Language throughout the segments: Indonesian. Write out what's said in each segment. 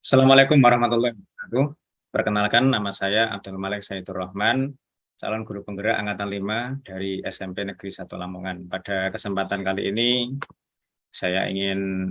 Assalamualaikum warahmatullahi wabarakatuh. Perkenalkan, nama saya Abdul Malik Saidul Rahman, calon guru penggerak Angkatan 5 dari SMP Negeri 1 Lamongan. Pada kesempatan kali ini, saya ingin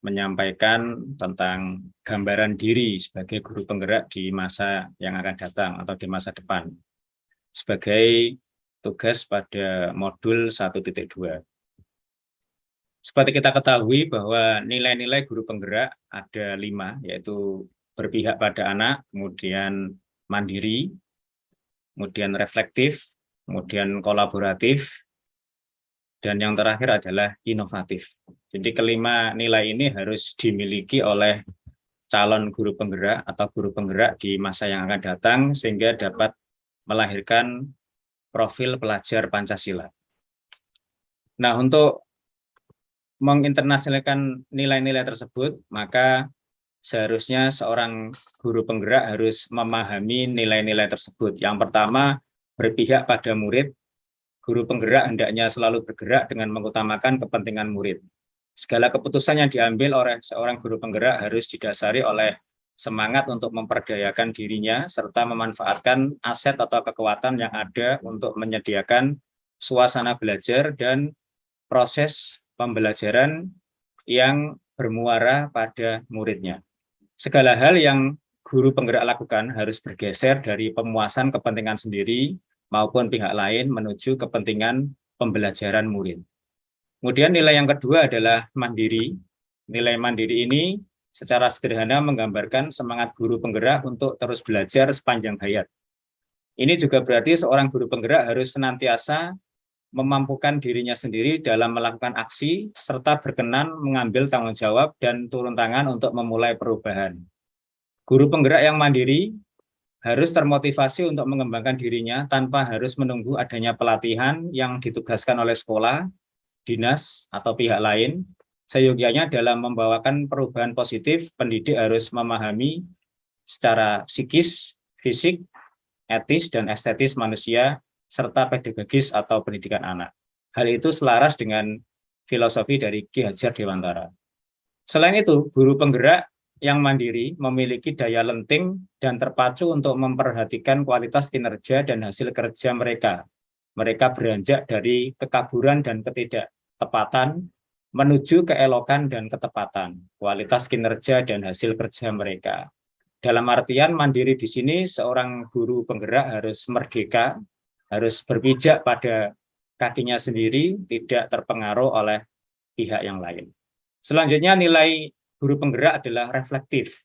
menyampaikan tentang gambaran diri sebagai guru penggerak di masa yang akan datang atau di masa depan, sebagai tugas pada modul 1.2. Seperti kita ketahui bahwa nilai-nilai guru penggerak ada 5, yaitu berpihak pada anak, kemudian mandiri, kemudian reflektif, kemudian kolaboratif, dan yang terakhir adalah inovatif. Jadi kelima nilai ini harus dimiliki oleh calon guru penggerak atau guru penggerak di masa yang akan datang sehingga dapat melahirkan profil pelajar Pancasila. Nah, untuk menginternasionalkan nilai-nilai tersebut, maka seharusnya seorang guru penggerak harus memahami nilai-nilai tersebut. Yang pertama, berpihak pada murid. Guru penggerak hendaknya selalu bergerak dengan mengutamakan kepentingan murid. Segala keputusan yang diambil oleh seorang guru penggerak harus didasari oleh semangat untuk memperdayakan dirinya, serta memanfaatkan aset atau kekuatan yang ada untuk menyediakan suasana belajar dan proses pembelajaran yang bermuara pada muridnya. Segala hal yang guru penggerak lakukan harus bergeser dari pemuasan kepentingan sendiri maupun pihak lain menuju kepentingan pembelajaran murid. Kemudian nilai yang kedua adalah mandiri. Nilai mandiri ini secara sederhana menggambarkan semangat guru penggerak untuk terus belajar sepanjang hayat. Ini juga berarti seorang guru penggerak harus senantiasa memampukan dirinya sendiri dalam melakukan aksi, serta berkenan mengambil tanggung jawab dan turun tangan untuk memulai perubahan. Guru penggerak yang mandiri harus termotivasi untuk mengembangkan dirinya tanpa harus menunggu adanya pelatihan yang ditugaskan oleh sekolah, dinas, atau pihak lain. Seyogianya dalam membawakan perubahan positif, pendidik harus memahami secara psikis, fisik, etis, dan estetis manusia, serta pedagogis atau pendidikan anak. Hal itu selaras dengan filosofi dari Ki Hajar Dewantara. Selain itu, guru penggerak yang mandiri memiliki daya lenting dan terpacu untuk memperhatikan kualitas kinerja dan hasil kerja mereka. Mereka beranjak dari kekaburan dan ketidaktepatan menuju keelokan dan ketepatan, kualitas kinerja dan hasil kerja mereka. Dalam artian mandiri di sini, seorang guru penggerak harus merdeka, harus berpijak pada kakinya sendiri, tidak terpengaruh oleh pihak yang lain. Selanjutnya, nilai guru penggerak adalah reflektif.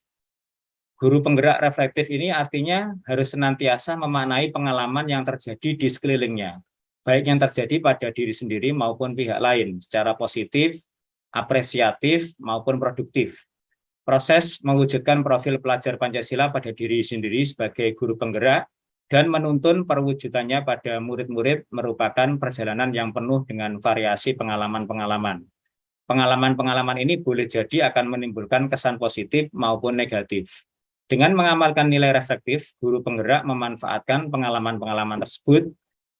Guru penggerak reflektif ini artinya harus senantiasa memaknai pengalaman yang terjadi di sekelilingnya, baik yang terjadi pada diri sendiri maupun pihak lain, secara positif, apresiatif, maupun produktif. Proses mewujudkan profil pelajar Pancasila pada diri sendiri sebagai guru penggerak dan menuntun perwujudannya pada murid-murid merupakan perjalanan yang penuh dengan variasi pengalaman-pengalaman. Pengalaman-pengalaman ini boleh jadi akan menimbulkan kesan positif maupun negatif. Dengan mengamalkan nilai reflektif, guru penggerak memanfaatkan pengalaman-pengalaman tersebut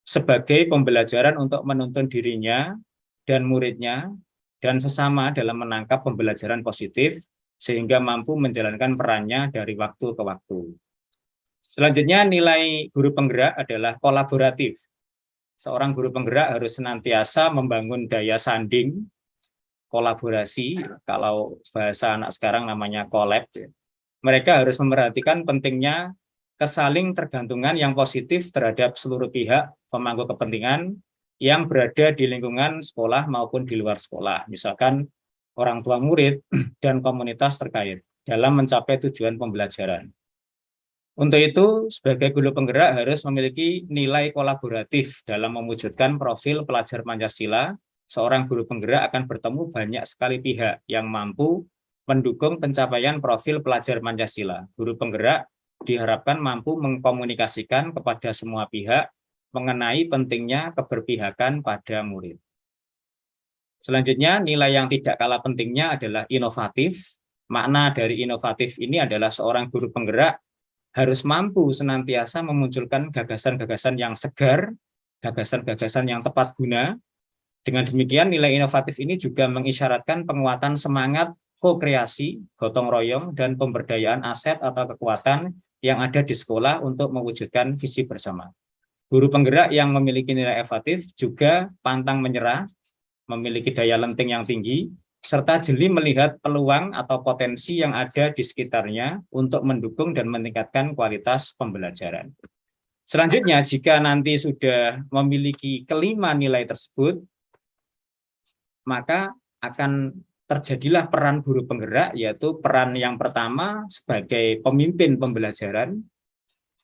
sebagai pembelajaran untuk menuntun dirinya dan muridnya dan sesama dalam menangkap pembelajaran positif, sehingga mampu menjalankan perannya dari waktu ke waktu. Selanjutnya, nilai guru penggerak adalah kolaboratif. Seorang guru penggerak harus senantiasa membangun daya sanding, kolaborasi, kalau bahasa anak sekarang namanya collab. Mereka harus memperhatikan pentingnya kesaling tergantungan yang positif terhadap seluruh pihak pemangku kepentingan yang berada di lingkungan sekolah maupun di luar sekolah. Misalkan orang tua murid dan komunitas terkait dalam mencapai tujuan pembelajaran. Untuk itu, sebagai guru penggerak harus memiliki nilai kolaboratif dalam mewujudkan profil pelajar Pancasila. Seorang guru penggerak akan bertemu banyak sekali pihak yang mampu mendukung pencapaian profil pelajar Pancasila. Guru penggerak diharapkan mampu mengkomunikasikan kepada semua pihak mengenai pentingnya keberpihakan pada murid. Selanjutnya, nilai yang tidak kalah pentingnya adalah inovatif. Makna dari inovatif ini adalah seorang guru penggerak harus mampu senantiasa memunculkan gagasan-gagasan yang segar, gagasan-gagasan yang tepat guna. Dengan demikian, nilai inovatif ini juga mengisyaratkan penguatan semangat ko-kreasi, gotong royong, dan pemberdayaan aset atau kekuatan yang ada di sekolah untuk mewujudkan visi bersama. Guru penggerak yang memiliki nilai evaluatif juga pantang menyerah, memiliki daya lenting yang tinggi, serta jeli melihat peluang atau potensi yang ada di sekitarnya untuk mendukung dan meningkatkan kualitas pembelajaran. Selanjutnya, jika nanti sudah memiliki kelima nilai tersebut, maka akan terjadilah peran guru penggerak, yaitu peran yang pertama sebagai pemimpin pembelajaran,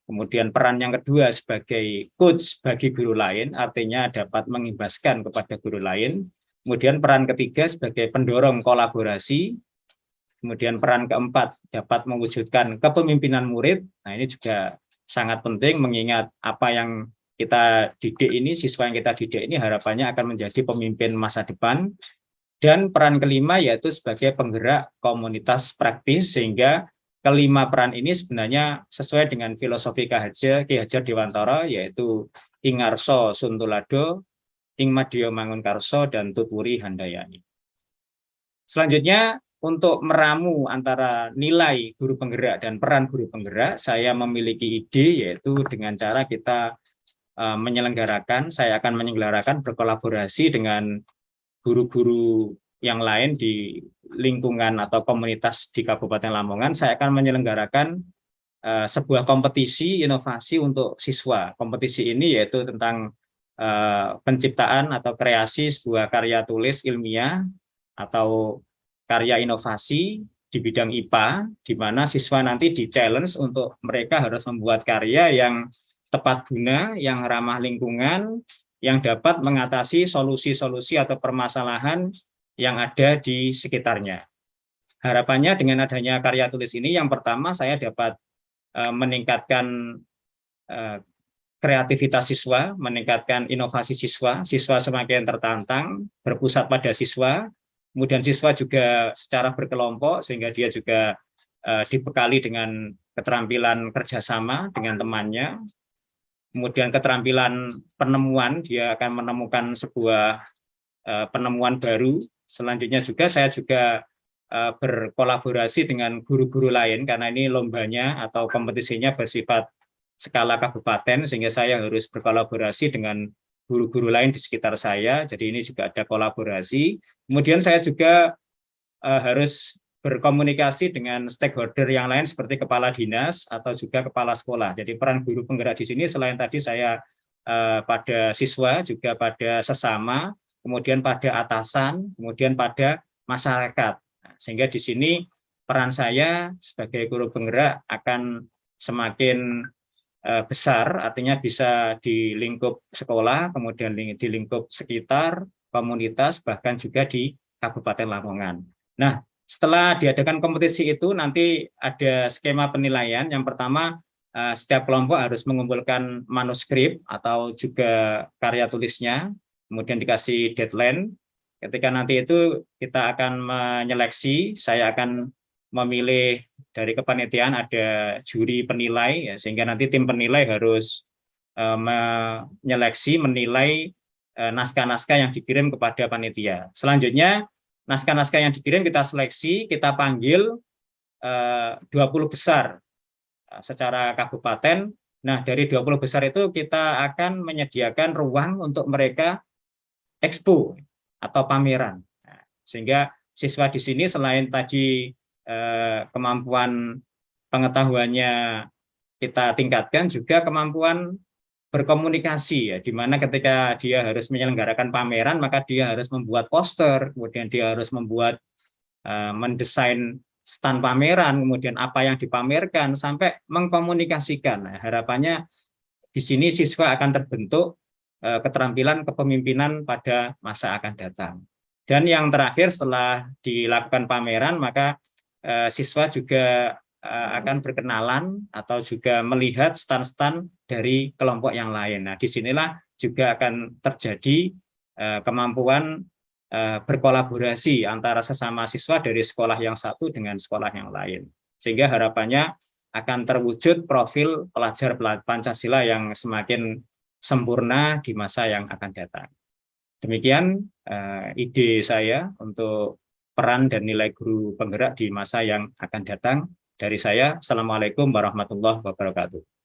kemudian peran yang kedua sebagai coach bagi guru lain, artinya dapat mengimbaskan kepada guru lain, kemudian peran ketiga sebagai pendorong kolaborasi, kemudian peran keempat dapat mewujudkan kepemimpinan murid. Nah, ini juga sangat penting mengingat apa yang kita didik ini, siswa yang kita didik ini harapannya akan menjadi pemimpin masa depan. Dan peran kelima yaitu sebagai penggerak komunitas praktis, sehingga kelima peran ini sebenarnya sesuai dengan filosofi Ki Hajar Dewantara, yaitu Ingarso Suntulado, Ing Madya Mangunkarso, dan Tutwuri Handayani. Selanjutnya, untuk meramu antara nilai guru penggerak dan peran guru penggerak, saya memiliki ide, yaitu dengan cara kita saya akan menyelenggarakan berkolaborasi dengan guru-guru yang lain di lingkungan atau komunitas di Kabupaten Lamongan. Saya akan menyelenggarakan sebuah kompetisi inovasi untuk siswa. Kompetisi ini yaitu tentang penciptaan atau kreasi sebuah karya tulis ilmiah atau karya inovasi di bidang IPA, di mana siswa nanti di-challenge untuk mereka harus membuat karya yang tepat guna, yang ramah lingkungan, yang dapat mengatasi solusi-solusi atau permasalahan yang ada di sekitarnya. Harapannya dengan adanya karya tulis ini, yang pertama saya dapat meningkatkan kreativitas siswa, meningkatkan inovasi siswa, siswa semakin tertantang, berpusat pada siswa, kemudian siswa juga secara berkelompok, sehingga dia juga dibekali dengan keterampilan kerjasama dengan temannya, kemudian keterampilan penemuan, dia akan menemukan sebuah penemuan baru. Selanjutnya juga saya juga berkolaborasi dengan guru-guru lain, karena ini lombanya atau kompetisinya bersifat skala kabupaten, sehingga saya harus berkolaborasi dengan guru-guru lain di sekitar saya, jadi ini juga ada kolaborasi. Kemudian saya juga harus berkomunikasi dengan stakeholder yang lain seperti kepala dinas atau juga kepala sekolah. Jadi peran guru penggerak di sini selain tadi saya pada siswa, juga pada sesama, kemudian pada atasan, kemudian pada masyarakat. Sehingga di sini peran saya sebagai guru penggerak akan semakin besar, artinya bisa di lingkup sekolah, kemudian di lingkup sekitar, komunitas, bahkan juga di Kabupaten Lamongan. Nah, setelah diadakan kompetisi itu nanti ada skema penilaian. Yang pertama, setiap kelompok harus mengumpulkan manuskrip atau juga karya tulisnya, kemudian dikasih deadline. Ketika nanti itu kita akan menyeleksi, saya akan memilih dari kepanitiaan ada juri penilai, ya, sehingga nanti tim penilai harus menyeleksi, menilai naskah-naskah yang dikirim kepada panitia. Selanjutnya, naskah-naskah yang dikirim kita seleksi, kita panggil 20 besar secara kabupaten. Nah, dari 20 besar itu kita akan menyediakan ruang untuk mereka expo atau pameran. Nah, sehingga siswa di sini selain tadi kemampuan pengetahuannya kita tingkatkan, juga kemampuan berkomunikasi, ya, di mana ketika dia harus menyelenggarakan pameran, maka dia harus membuat poster, kemudian dia harus membuat mendesain stand pameran, kemudian apa yang dipamerkan, sampai mengkomunikasikan. Nah, harapannya di sini siswa akan terbentuk keterampilan kepemimpinan pada masa akan datang. Dan yang terakhir, setelah dilakukan pameran, maka siswa juga akan berkenalan atau juga melihat stand-stand dari kelompok yang lain. Nah, disinilah juga akan terjadi kemampuan berkolaborasi antara sesama siswa dari sekolah yang satu dengan sekolah yang lain. Sehingga harapannya akan terwujud profil pelajar Pancasila yang semakin sempurna di masa yang akan datang. Demikian ide saya untuk peran dan nilai guru penggerak di masa yang akan datang. Dari saya, Assalamualaikum warahmatullahi wabarakatuh.